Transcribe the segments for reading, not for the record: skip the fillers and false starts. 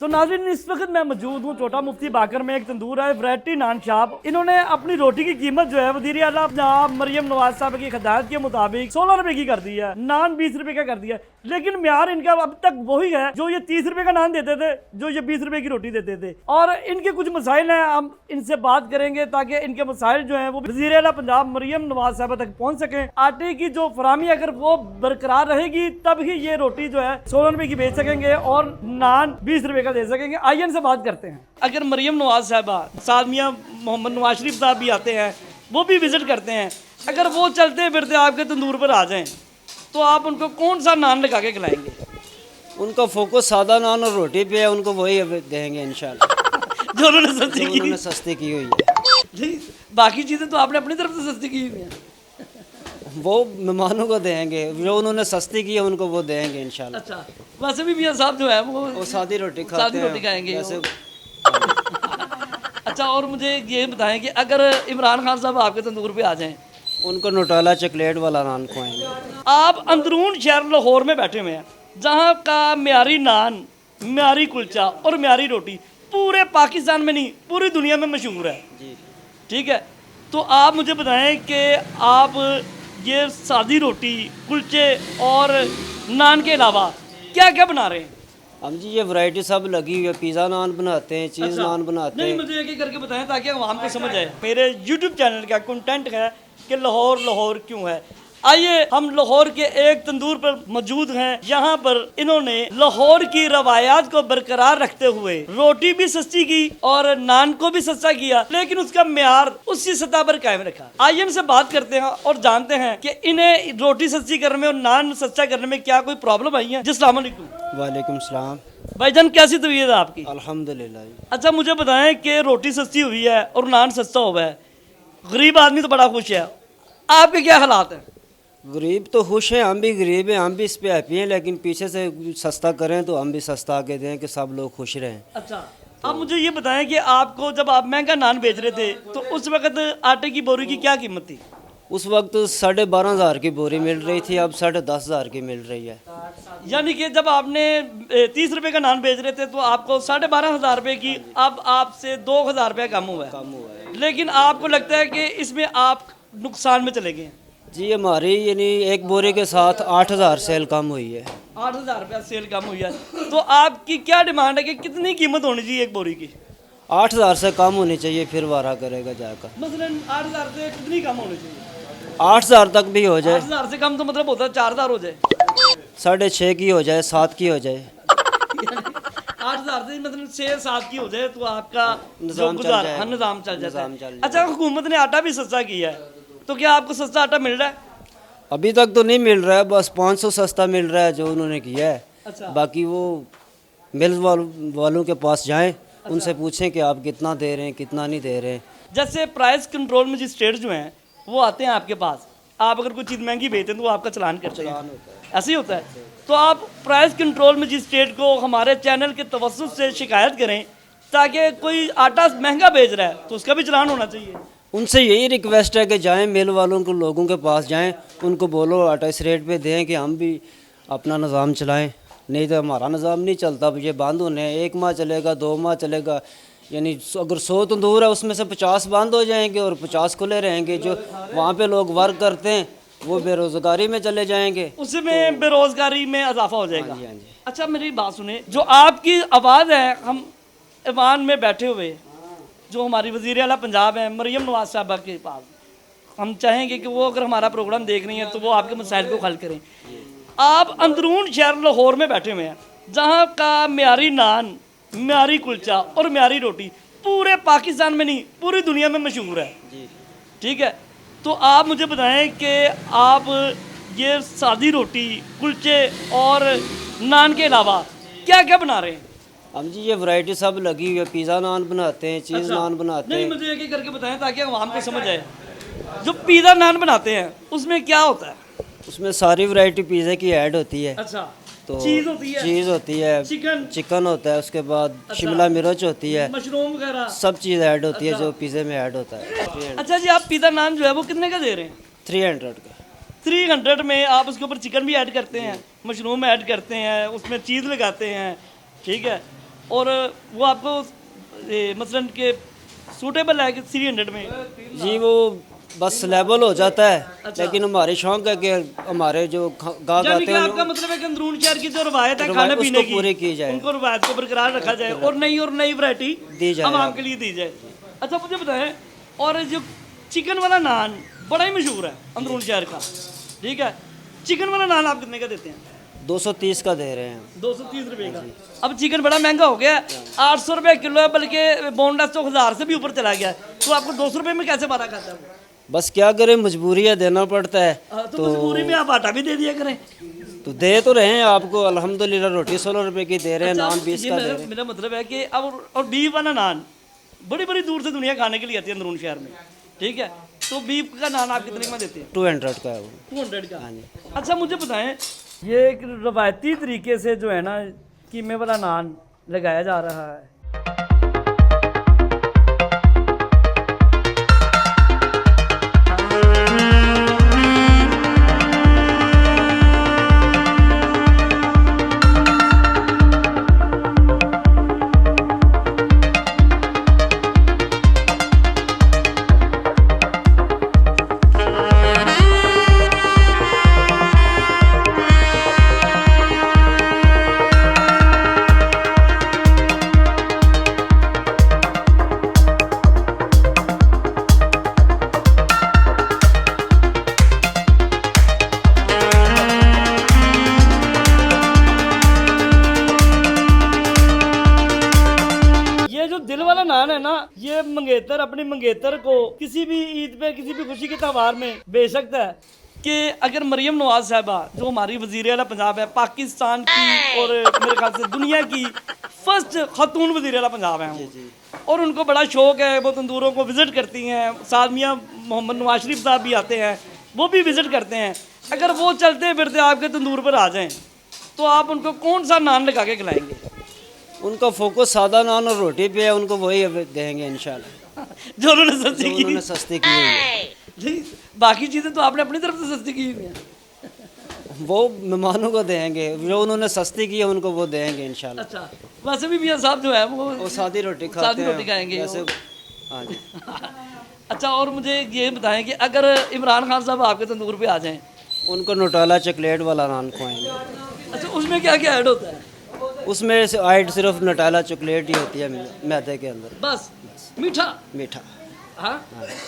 तो नाज़रीन इस वक्त मैं मौजूद हूँ छोटा मुफ्ती बाकर में। एक तंदूर है वैरायटी नान शॉप। इन्होंने अपनी रोटी की कीमत जो है वज़ीर आला पंजाब मरियम नवाज साहब की हिदायत के मुताबिक 16 रुपए की कर दी है। नान 20 रुपए का कर दिया, लेकिन म्यार इनका अब तक वही है जो ये 30 रुपए का नान देते थे, जो ये 20 रुपए की रोटी देते थे। और इनके कुछ मसाइल हैं, हम इनसे बात करेंगे ताकि इनके मसाइल जो है वो वज़ीर आला पंजाब मरियम नवाज साहब तक पहुँच सके। आटे की जो फरामी अगर वो बरकरार रहेगी तब ही ये रोटी जो है 16 रुपए की बेच सकेंगे और नान 20 रुपए का दे सकेंगे। आइए इनसे बात करते हैं। अगर मरियम नवाज साहबा, साद मियां मोहम्मद नवाज शरीफ साहब भी आते हैं, वो भी विजिट करते हैं, अगर वो चलते फिरते आपके तंदूर पर आ जाएं तो आप उनको कौन सा नान लगा के खिलाएंगे? उनका फोकस सादा नान और रोटी पे है, उनको वही देंगे इंशाल्लाह जो उन्होंने सस्ती की। उन्होंने सस्ती की हुई है। नहीं, बाकी चीज़ें तो आपने अपनी तरफ से सस्ती की हुई हैं। वो मेहमानों को देंगे, जो उन्होंने सस्ती की है उनको वो देंगे इंशाल्लाह। अच्छा, वैसे भी मियां साहब जो है वो सादी रोटी खाते सादी हैं, रोटी खाएंगे वैसे। अच्छा, और मुझे ये बताएं कि अगर इमरान खान साहब आपके तंदूर पे आ जाएं, उनको नुटेला चॉकलेट वाला नान खुआएंगे। आप अंदरून शहर लाहौर में बैठे हुए हैं, जहाँ का म्यारी नान, म्यारी कुलचा और म्यारी रोटी पूरे पाकिस्तान में नहीं पूरी दुनिया में मशहूर है जी। ठीक है, तो आप मुझे बताएं कि आप ये सादी रोटी, कुलचे और नान के अलावा क्या क्या बना रहे हैं? हम जी ये वैरायटी सब लगी हुई है, पिज़्ज़ा नान बनाते हैं, चीज़ नान बनाते नहीं, हैं। मुझे एक एक करके बताएं ताकि आवाम को समझ आए। मेरे यूट्यूब चैनल का कंटेंट है कि लाहौर लाहौर क्यों है। आइए हम लाहौर के एक तंदूर पर मौजूद हैं। यहाँ पर इन्होंने लाहौर की रवायात को बरकरार रखते हुए रोटी भी सस्ती की और नान को भी सस्ता किया, लेकिन उसका म्यार उसी सतह पर कायम रखा। आइए इनसे बात करते हैं और जानते हैं कि इन्हें रोटी सस्ती करने में और नान सस्ता करने में क्या कोई प्रॉब्लम आई है। जी अस्सलाम वालेकुम। वालेकुम सलाम। भाईजान, कैसी तबीयत है आपकी? अल्हम्दुलिल्लाह। अच्छा, मुझे बताएं कि रोटी सस्ती हुई है और नान सस्ता हुआ है, गरीब आदमी तो बड़ा खुश है, आपके क्या हालात हैं? गरीब तो खुश हैं, हम भी गरीब हैं, हम भी इस पे हैप्पी हैं, लेकिन पीछे से सस्ता करें तो हम भी सस्ता आके दें कि सब लोग खुश रहें। अच्छा, अब मुझे ये बताएं कि आपको जब आप महंगा नान बेच रहे थे तो उस वक्त आटे की बोरी की क्या कीमत थी? उस वक्त 12,500 की बोरी मिल रही थी, अब 10,500 की मिल रही है। यानी कि जब आपने 30 रुपए का नान बेच रहे थे तो आपको 12,500 रुपए की, अब आपसे 2,000 रुपया कम हुआ है, लेकिन आपको लगता है कि इसमें आप नुकसान में चले गए? जी, हमारी यानी एक बोरी के साथ 8,000 सेल कम हुई है। 8,000 रुपया सेल कम हुई है, तो आपकी क्या डिमांड है कि कितनी कीमत होनी चाहिए एक बोरी की? 8,000 से कम होनी चाहिए, फिर वारा करेगा जाकर। मसलन 8,000 से कितनी कम होनी चाहिए? 8,000 तक भी हो जाए। 8,000 से कम तो मतलब होता है 4,000 हो जाए, 6.5 की हो जाए, 7 की हो जाए। 8,000 से मतलब 6-7 की हो जाए तो आपका निज़ाम जो चल गुजारा, जाएगा। हाँ, निज़ाम चल जाता निज़ाम है। चल अच्छा, हुकूमत ने आटा भी सस्ता किया है, तो क्या आपको सस्ता आटा मिल रहा है? अभी तक तो नहीं मिल रहा है, बस 500 सस्ता मिल रहा है जो उन्होंने किया है। अच्छा। बाकी वो मिल वालों के पास जाएं, उनसे पूछें कि आप कितना दे रहे हैं, कितना नहीं दे रहे हैं। जैसे प्राइस कंट्रोल मजिस्ट्रेट जो हैं वो आते हैं आपके पास, आप अगर कोई चीज़ महंगी बेचते हैं तो वो आपका चलान करते हैं, ऐसे ही होता है। तो आप प्राइस कंट्रोल मजिस्ट्रेट को हमारे चैनल के तवज्जुह से शिकायत करें ताकि कोई आटा महंगा बेच रहा है तो उसका भी चलान होना चाहिए। उनसे यही रिक्वेस्ट है कि जाएं मिल वालों को, लोगों के पास जाएं, उनको बोलो आटा इस रेट पे दें कि हम भी अपना निज़ाम चलाएं, नहीं तो हमारा निज़ाम नहीं चलता। ये बंद होने हैं, 1 माह चलेगा, 2 माह चलेगा, यानी अगर 100 तंदूर है उसमें से 50 बंद हो जाएंगे और 50 खुले रहेंगे। जो वहाँ पे लोग वर्क करते हैं वो बेरोज़गारी में चले जाएंगे, उसमें बेरोजगारी में इजाफा हो जाएगा। हाँ जी, हाँ जी। अच्छा, मेरी बात सुने, जो आपकी आवाज़ है, हम ईवान में बैठे हुए जो हमारी वज़ीर आला पंजाब है मरियम नवाज साहबा के पास, हम चाहेंगे कि वो अगर हमारा प्रोग्राम देख रही हैं तो वो आपके मसाइल को हल करें। आप अंदरून शहर लाहौर में बैठे हुए हैं, जहाँ का म्यारी नान, म्यारी कुलचा और म्यारी रोटी पूरे पाकिस्तान में नहीं पूरी दुनिया में मशहूर है ठीक है, तो आप मुझे बताएं कि आप ये सादी रोटी, कुलचे और नान के अलावा क्या क्या बना रहे हैं? हम जी ये वैरायटी सब लगी हुई है, पिज़्ज़ा नान बनाते हैं, चीज़ नान बनाते नहीं, हैं। मुझे एक एक करके बताएं ताकि आवाम को समझ आए। जो पिज़्ज़ा नान बनाते हैं उसमें क्या होता है? उसमें सारी वैरायटी पिज़्ज़े की ऐड होती है। अच्छा, तो चीज़ होती है, चीज़ होती है, चिकन होता है, उसके बाद शिमला मिर्च होती है, मशरूम वगैरह सब चीज़ ऐड होती है जो पिज़्ज़े में ऐड होता है। अच्छा जी, आप पिज़्ज़ा नान जो है वो कितने का दे रहे हैं? 300 का। 300 में आप उसके ऊपर चिकन भी ऐड करते हैं, मशरूम ऐड करते हैं, उसमें चीज़ लगाते हैं, ठीक है, और वो आपको मसलन के सूटेबल है कि 300 में? जी वो बस लेवल हो जाता है, लेकिन हमारे शौक है कि हमारे जो गाहक यानी आते कि हैं आपका मतलब है कि अंदरून शहर की जो रवायत है रवायत खाने पीने उसको पूरी की जाए। उनको रवायत को बरकरार रखा जाए और नई वैरायटी दी जाए आवाम के लिए दी जाए। अच्छा मुझे बताएं, और जो चिकन वाला नान बड़ा ही मशहूर है अंदरून शहर का, ठीक है, चिकन वाला नान आप कितने का देते हैं? 230 का दे रहे हैं। 230 रुपए का। अब चिकन बड़ा महंगा हो गया है, 800 रुपए किलो है, बल्कि बोनलेस तो 1000 से भी ऊपर चला गया है, तो आपको 200 रुपए में कैसे बारह खाता है वो? बस क्या करें, मजबूरी है, देना पड़ता है। तो मजबूरी में आप आटा भी दे दिया करें। तो दे तो रहे हैं आपको, अल्हम्दुलिल्लाह रोटी 16 रुपए की दे रहे हैं, नान 20 ये का दे रहे हैं। मेरा मतलब है कि अब और बीफ वाला नान बड़ी बड़ी दूर से दुनिया खाने के लिए आती है अंदरून शहर में, ठीक है, तो बीफ का नान आप कितने में देते हैं? 200 का है वो। 200 का। हाँ जी। अच्छा मुझे बताएं, ये एक रवायती तरीके से जो है ना कीमे वाला नान लगाया जा रहा है। ये जो दिल वाला नान है ना, ये मंगेतर अपनी मंगेतर को किसी भी ईद पे किसी भी खुशी के त्यौहार में भेज सकता है कि अगर मरियम नवाज साहबा जो हमारी वजीर आला पंजाब है, पाकिस्तान की और मेरे ख्याल से दुनिया की फर्स्ट खातून वजीर आला पंजाब है वो, और उनको बड़ा शौक है, वो तंदूरों को विजिट करती हैं, साथ मियां मोहम्मद नवाज शरीफ साहब भी आते हैं, वो भी विजिट करते हैं, अगर वो चलते फिरते आपके तंदूर पर आ जाएं तो आप उनको कौन सा नान लगा के खिलाएंगे? उनका फोकस सादा नान और रोटी पे है, उनको वही अब देंगे इंशाल्लाह, जो उन्होंने सस्ती की। उन्होंने सस्ती की हुई है। नहीं, बाकी चीजें तो आपने अपनी तरफ से सस्ती की हुई हैं। वो मेहमानों को देंगे, जो उन्होंने सस्ती की है उनको वो देंगे इंशाल्लाह। अच्छा, वैसे भी मियां साहब जो है वो सादी रोटी खाते सादी हैं, रोटी खाएंगे वैसे वो। हाँ जी। अच्छा, और मुझे ये बताएं कि अगर इमरान खान साहब आपके तंदूर पे आ जाएं, उनको नोटाला चॉकलेट वाला नान खुआएंगे। अच्छा उसमें क्या क्या ऐड होता है? उसमें से ऐड सिर्फ नोटाला चॉकलेट ही होती है मैदे के अंदर, बस मीठा मीठा। हाँ,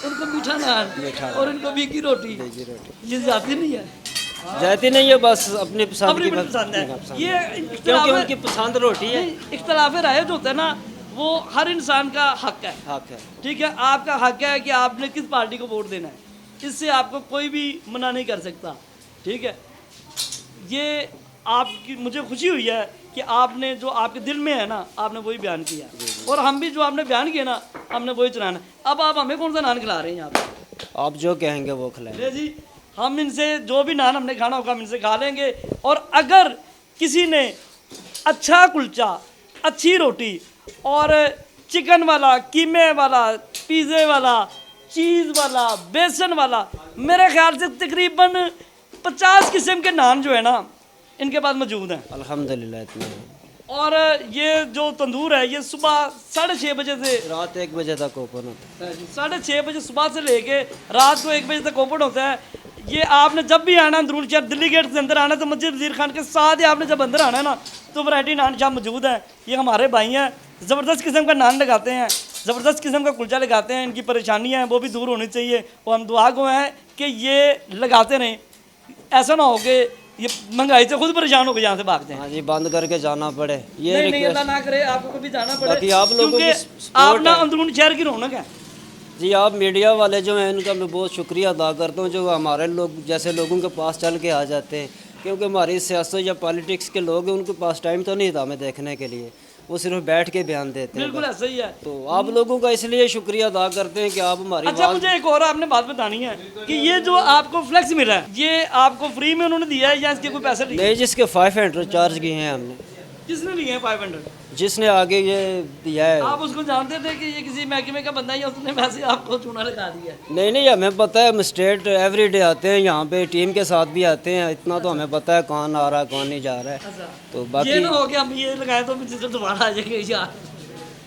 उनको मीठा नान मीठा और इनको बीकी रोटी, जी रोटी ये जाती नहीं है, जाती नहीं है, बस अपनी पसंद अपनी की पसंद है। ये क्योंकि उनकी पसंद रोटी है। इख्तलाफ राय जो होता है ना, वो हर इंसान का हक है, हक है। ठीक है, आपका हक है कि आपने किस पार्टी को वोट देना है, इससे आपको कोई भी मना नहीं कर सकता, ठीक है। ये आपकी मुझे खुशी हुई है कि आपने जो आपके दिल में है ना, आपने वही बयान किया, और हम भी जो आपने बयान किया ना, हमने वही चलाना। अब आप हमें कौन सा नान खिला रहे हैं यहाँ पे? आप जो कहेंगे वो खिलाएंगे जी, हम इनसे जो भी नान हमने खाना होगा हम इनसे खा लेंगे, और अगर किसी ने अच्छा कुलचा, अच्छी रोटी और चिकन वाला, कीमे वाला, पिज़्ज़े वाला, चीज़ वाला, बेसन वाला, मेरे ख्याल से तकरीबन 50 किस्म के नान जो है ना इनके पास मौजूद हैं अल्हम्दुलिल्लाह। इतना और ये जो तंदूर है ये सुबह 6:30 बजे से रात 1 बजे तक ओपन होता है। 6:30 बजे सुबह से लेके रात को 1 बजे तक ओपन होता है। ये आपने जब भी आना अंदरून शहर दिल्ली गेट से अंदर आना तो मस्जिद वजीर खान के साथ ही आपने जब अंदर आना है ना, तो वैरायटी नान शाह मौजूद है। ये हमारे भाई हैं, ज़बरदस्त किस्म का नान लगाते हैं, ज़बरदस्त किस्म का कुलचा लगाते हैं, इनकी परेशानियाँ हैं वो भी दूर होनी चाहिए, और हम दुआ को हैं कि ये लगाते रहें, ऐसा ना हो कि ये महंगाई से खुद परेशान हो के यहाँ से भाग जाएं। हाँ जी, बंद करके जाना पड़े, ये नहीं अल्लाह ना करे आपको कभी जाना पड़े, बाकी आप लोगों की क्योंकि सपोर्ट आप ना है। अंदरून शहर की रौनक है। जी, आप मीडिया वाले जो हैं इनका मैं बहुत शुक्रिया अदा करता हूँ, जो हमारे लोग जैसे लोगों के पास चल के आ जाते हैं, क्योंकि हमारी सियासत या पॉलिटिक्स के लोग हैं, उनके पास टाइम तो नहीं था हमें देखने के लिए, वो सिर्फ बैठ के बयान देते हैं। बिल्कुल ऐसा ही है। तो आप लोगों का इसलिए शुक्रिया अदा करते हैं कि आप हमारी अच्छा, मुझे एक और आपने बात बतानी है कि ये जो आपको फ्लेक्स मिला है ये आपको फ्री में उन्होंने दिया है या इसके कोई पैसे लिए? नहीं, जिसके 500 चार्ज किए हैं हमने। किसने लिए हैं 500? जिसने आगे ये दिया है। आप उसको जानते थे कि ये किसी महकमे का बंदा ही है, उसने वैसे आपको चूना लगा दिया है? नहीं, हमें पता है, हम स्टेट एवरीडे आते हैं यहाँ पे, टीम के साथ भी आते हैं, इतना तो हमें पता है कौन आ रहा है कौन नहीं जा रहा है। अच्छा, तो ये बाकी ना हो कि हम ये लगाए तो मुझे दोबारा आ जाएंगे यार।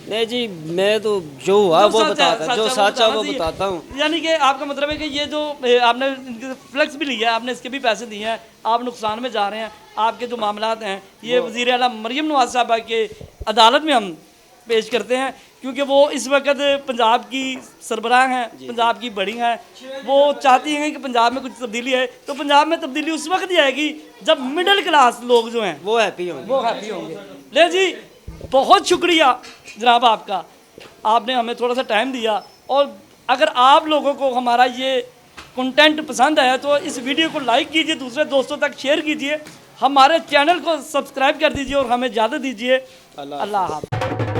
नहीं जी, मैं तो जो हुआ वो बताता, जो सच है वो बताता हूँ। यानी कि आपका मतलब है कि ये जो आपने इनके फ्लेक्स भी लिया है, आपने इसके भी पैसे दिए हैं, आप नुकसान में जा रहे हैं, आपके जो मामलात हैं ये वज़ीर आला मरियम नवाज साहबा के अदालत में हम पेश करते हैं, क्योंकि वो इस वक्त पंजाब की सरबराह हैं, पंजाब की बड़ी हैं। वो चाहती हैं कि पंजाब में कुछ तब्दीली है, तो पंजाब में तब्दीली उस वक्त ही आएगी जब मिडिल क्लास लोग जो हैं वो हैप्पी होंगे। ले जी, बहुत शुक्रिया जनाब आपका, आपने हमें थोड़ा सा टाइम दिया। और अगर आप लोगों को हमारा ये कंटेंट पसंद आया तो इस वीडियो को लाइक कीजिए, दूसरे दोस्तों तक शेयर कीजिए, हमारे चैनल को सब्सक्राइब कर दीजिए और हमें इजाज़त दीजिए। अल्लाह हाफ़िज़।